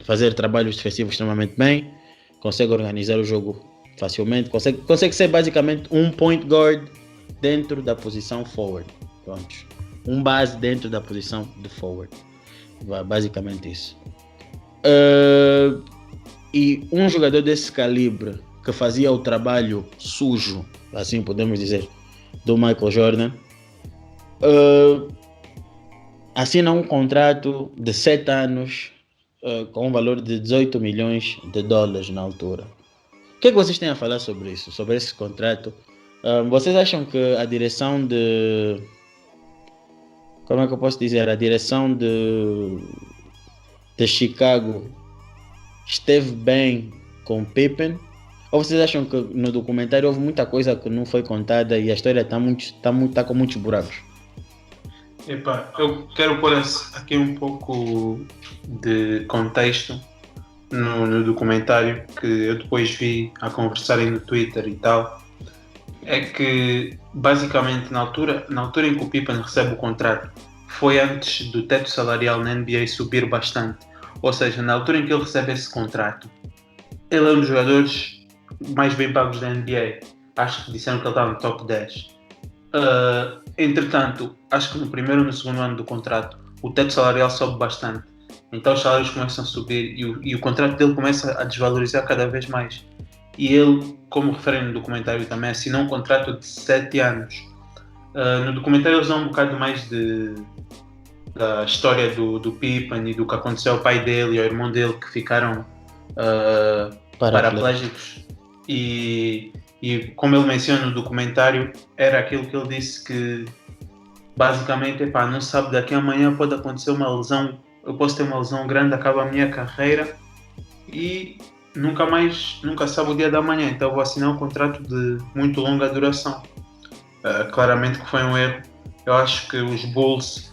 S1: fazer trabalhos defensivos extremamente bem, consegue organizar o jogo facilmente, consegue ser basicamente um point guard dentro da posição forward. Pronto. Um base dentro da posição de forward. Basicamente isso. E um jogador desse calibre que fazia o trabalho sujo, assim podemos dizer, do Michael Jordan, assina um contrato de 7 anos com um valor de 18 milhões de dólares na altura. O que é que vocês têm a falar sobre isso, sobre esse contrato? Vocês acham que a direção de... Como é que eu posso dizer? A direção de Chicago esteve bem com Pippen? Ou vocês acham que no documentário houve muita coisa que não foi contada e a história está com muitos buracos?
S3: Epa, eu quero pôr aqui um pouco de contexto no documentário que eu depois vi a conversarem no Twitter e tal. É que basicamente na altura em que o Pippen recebe o contrato foi antes do teto salarial na NBA subir bastante. Ou seja, na altura em que ele recebe esse contrato, ele é um dos jogadores mais bem pagos da NBA. Acho que disseram que ele estava no top 10. Entretanto, acho que no primeiro ou no segundo ano do contrato o teto salarial sobe bastante. Então os salários começam a subir e o contrato dele começa a desvalorizar cada vez mais. E ele, como refere no documentário também, assinou um contrato de 7 anos. No documentário eles dão um bocado mais da história do Pippen e do que aconteceu ao pai dele e ao irmão dele, que ficaram paraplégicos. E E como ele menciona no documentário, era aquilo que ele disse que basicamente, não sabe, daqui a amanhã pode acontecer uma lesão, eu posso ter uma lesão grande, acaba a minha carreira e nunca sabe o dia da manhã, então vou assinar um contrato de muito longa duração. Claramente que foi um erro. Eu acho que os Bulls,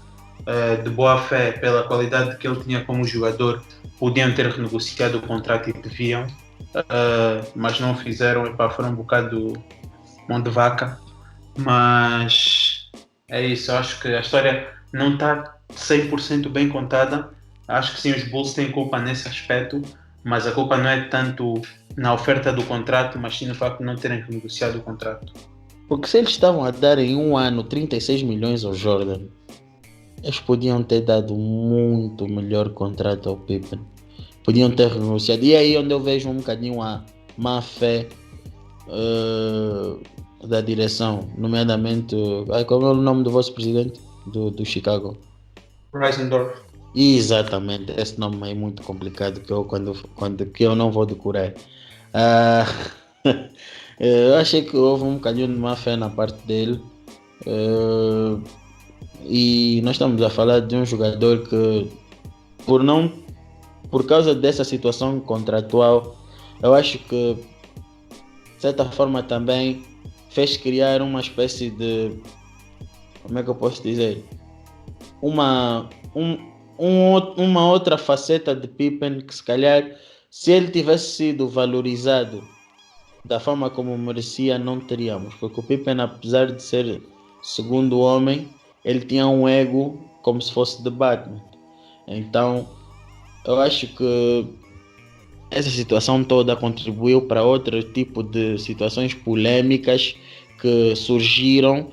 S3: de boa fé, pela qualidade que ele tinha como jogador, podiam ter renegociado o contrato e deviam, mas não o fizeram, foram um bocado mão de vaca. Mas é isso, eu acho que a história não está 100% bem contada. Acho que sim, os Bulls têm culpa nesse aspecto, mas a culpa não é tanto na oferta do contrato, mas sim no facto de não terem renegociado o contrato.
S1: Porque se eles estavam a dar em um ano 36 milhões ao Jordan, eles podiam ter dado muito melhor contrato ao Pippen. Podiam ter renegociado. E aí onde eu vejo um bocadinho a má fé da direção, nomeadamente, como é o nome do vosso presidente do Chicago?
S3: Reisendorf.
S1: Exatamente, esse nome é muito complicado que eu não vou decorar. Eu achei que houve um bocadinho de má fé na parte dele, e nós estamos a falar de um jogador que por causa dessa situação contratual, eu acho que de certa forma também fez criar uma espécie de, como é que eu posso dizer, uma outra faceta de Pippen que se calhar se ele tivesse sido valorizado da forma como merecia não teríamos, porque o Pippen, apesar de ser segundo homem, ele tinha um ego como se fosse de Batman. Então eu acho que essa situação toda contribuiu para outro tipo de situações polêmicas que surgiram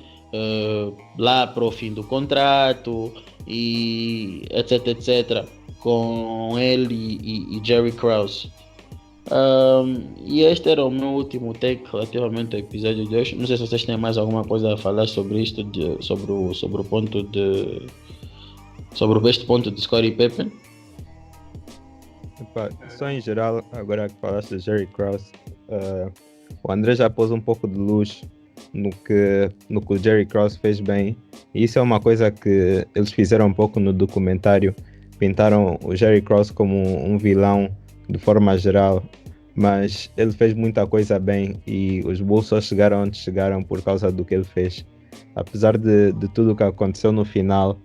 S1: lá para o fim do contrato e etc, com ele e Jerry Krause. E este era o meu último take relativamente ao episódio de hoje. Não sei se vocês têm mais alguma coisa a falar sobre isto, sobre este ponto de Scottie Pippen.
S4: Só em geral, agora que falaste de Jerry Krause, o André já pôs um pouco de luz no que o Jerry Krause fez bem, e isso é uma coisa que eles fizeram um pouco no documentário. Pintaram o Jerry Krause como um vilão de forma geral, mas ele fez muita coisa bem e os Bulls só chegaram onde chegaram por causa do que ele fez, apesar de tudo o que aconteceu no final.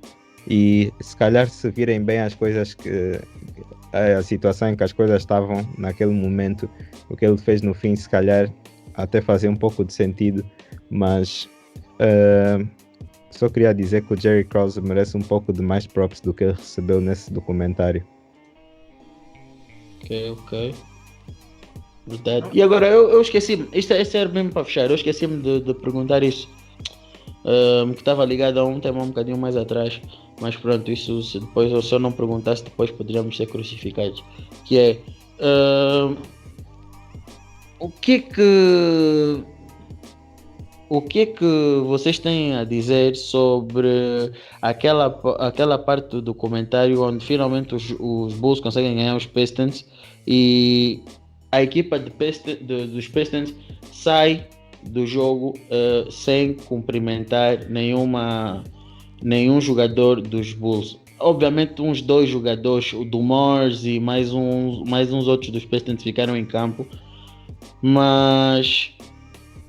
S4: E se calhar, se virem bem as coisas, a situação em que as coisas estavam naquele momento, o que ele fez no fim se calhar até fazia um pouco de sentido, mas só queria dizer que o Jerry Krause merece um pouco de mais props do que ele recebeu nesse documentário.
S1: Ok. Verdade. E agora eu esqueci-me, isto era mesmo para fechar, eu esqueci-me de perguntar isso, que estava ligado a um tema um bocadinho mais atrás, mas pronto, isso se eu não perguntasse, depois poderíamos ser crucificados, que é o que é que vocês têm a dizer sobre aquela parte do documentário onde finalmente os Bulls conseguem ganhar os Pistons e a equipa dos Pistons sai do jogo sem cumprimentar nenhum jogador dos Bulls. Obviamente uns 2 jogadores, o do Morris e mais uns outros dos Pistons ficaram em campo, mas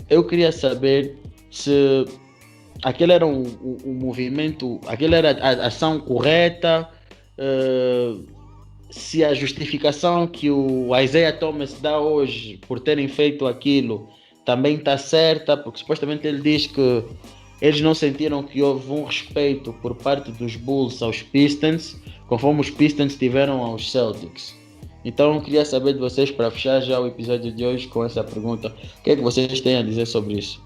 S1: eu queria saber se aquele era um movimento, aquele era a ação correta, se a justificação que o Isaiah Thomas dá hoje por terem feito aquilo também está certa, porque supostamente ele diz que eles não sentiram que houve um respeito por parte dos Bulls aos Pistons, conforme os Pistons tiveram aos Celtics. Então eu queria saber de vocês, para fechar já o episódio de hoje com essa pergunta, o que é que vocês têm a dizer sobre isso?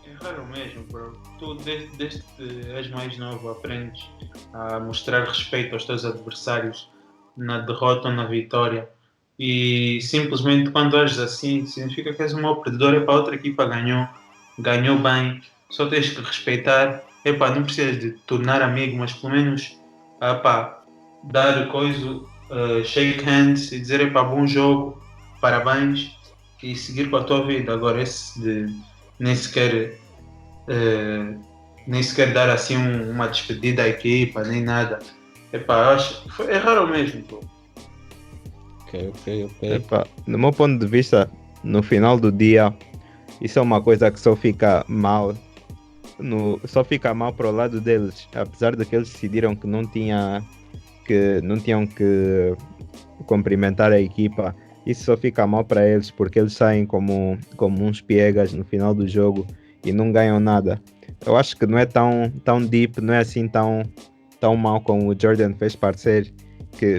S3: É raro mesmo, bro. Tu desde que és mais novo aprendes a mostrar respeito aos teus adversários na derrota ou na vitória, e simplesmente quando ages assim significa que és um mau perdedor. Para a outra equipa ganhou bem, só tens que respeitar. Não precisas de tornar amigo, mas pelo menos dar coisa, shake hands e dizer bom jogo, parabéns, e seguir com a tua vida. Agora, esse de nem sequer, nem sequer dar assim uma despedida à equipa, nem nada. Epá, acho que erraram mesmo, pô.
S1: Ok.
S4: Epá, no meu ponto de vista, no final do dia, isso é uma coisa que só fica mal. Só fica mal para o lado deles, apesar de que eles decidiram que não tinham que cumprimentar a equipa. Isso só fica mal para eles porque eles saem como uns piegas no final do jogo e não ganham nada. Eu acho que não é tão deep, não é assim tão mal como o Jordan fez parecer,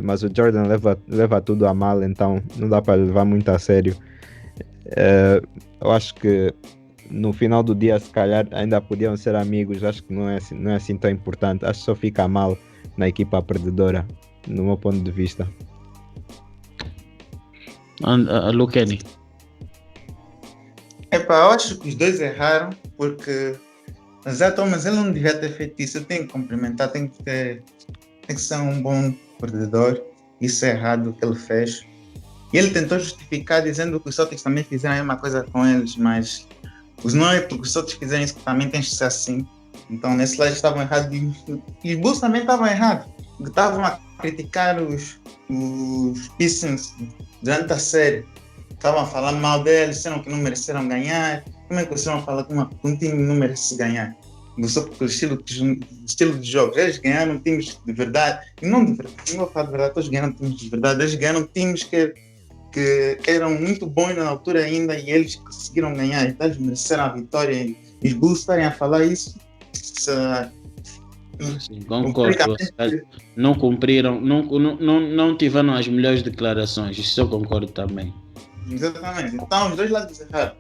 S4: mas o Jordan leva tudo a mal, então não dá para levar muito a sério. Eu acho que no final do dia, se calhar, ainda podiam ser amigos. Acho que não é assim tão importante. Acho que só fica mal na equipa perdedora, no meu ponto de vista.
S1: Lucani.
S2: Epá, eu acho que os dois erraram, porque exato, mas ele não devia ter feito isso. Eu tenho que cumprimentar, tem que ser um bom perdedor. Isso é errado o que ele fez. E ele tentou justificar dizendo que os Celtics também fizeram a mesma coisa com eles, mas não é porque os Celtics fizeram isso que também tem que ser assim. Então nesse lado eles estavam errados e os Bulls também estavam errados. Estavam a criticar os Pistons durante a série. Estavam a falar mal deles, disseram que não mereceram ganhar. Como é que vocês vão falar que um time não merece ganhar? Só porque o estilo de jogo. Eles ganharam times de verdade. E não de verdade, não vou falar de verdade, todos ganharam times de verdade. Eles ganharam times que eram muito bons na altura ainda e eles conseguiram ganhar. Então eles mereceram a vitória. E os Bulls estarem a falar isso.
S1: Sim, concordo. Não cumpriram, não tiveram as melhores declarações. Isso eu concordo também.
S2: Exatamente. Então, os dois lados erraram.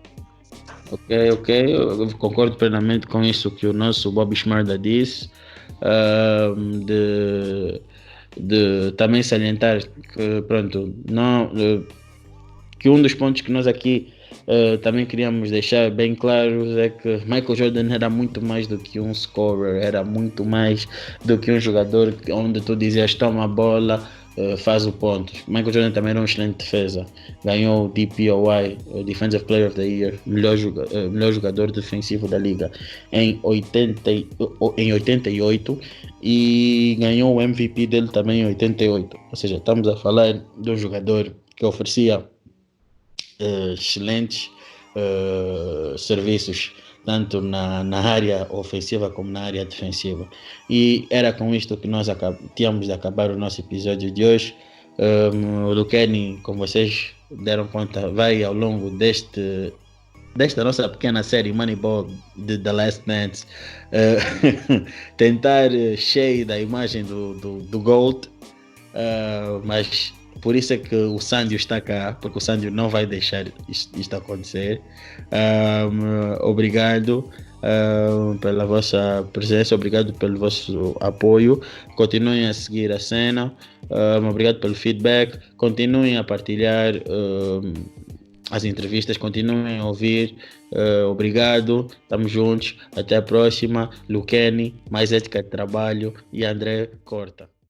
S1: Ok. Eu concordo plenamente com isso que o nosso Bob Schmerda disse. De também salientar que, pronto, que um dos pontos que nós aqui também queríamos deixar bem claros é que Michael Jordan era muito mais do que um scorer, era muito mais do que um jogador onde tu dizias toma a bola, faz o ponto. Michael Jordan também era um excelente defesa, ganhou o DPOY, o Defensive Player of the Year, melhor jogador defensivo da liga em 88 e ganhou o MVP dele também em 88, ou seja, estamos a falar de um jogador que oferecia excelentes serviços tanto na área ofensiva como na área defensiva. E era com isto que nós tínhamos de acabar o nosso episódio de hoje. O Lucani, como vocês deram conta, vai ao longo desta nossa pequena série Moneyball de The Last Dance tentar cheio da imagem do GOAT, mas por isso é que o Sandio está cá, porque o Sandio não vai deixar isto acontecer. Obrigado pela vossa presença, obrigado pelo vosso apoio. Continuem a seguir a cena. Obrigado pelo feedback. Continuem a partilhar as entrevistas, continuem a ouvir. Obrigado, estamos juntos. Até a próxima. Lucani, mais ética de trabalho, e André Corta.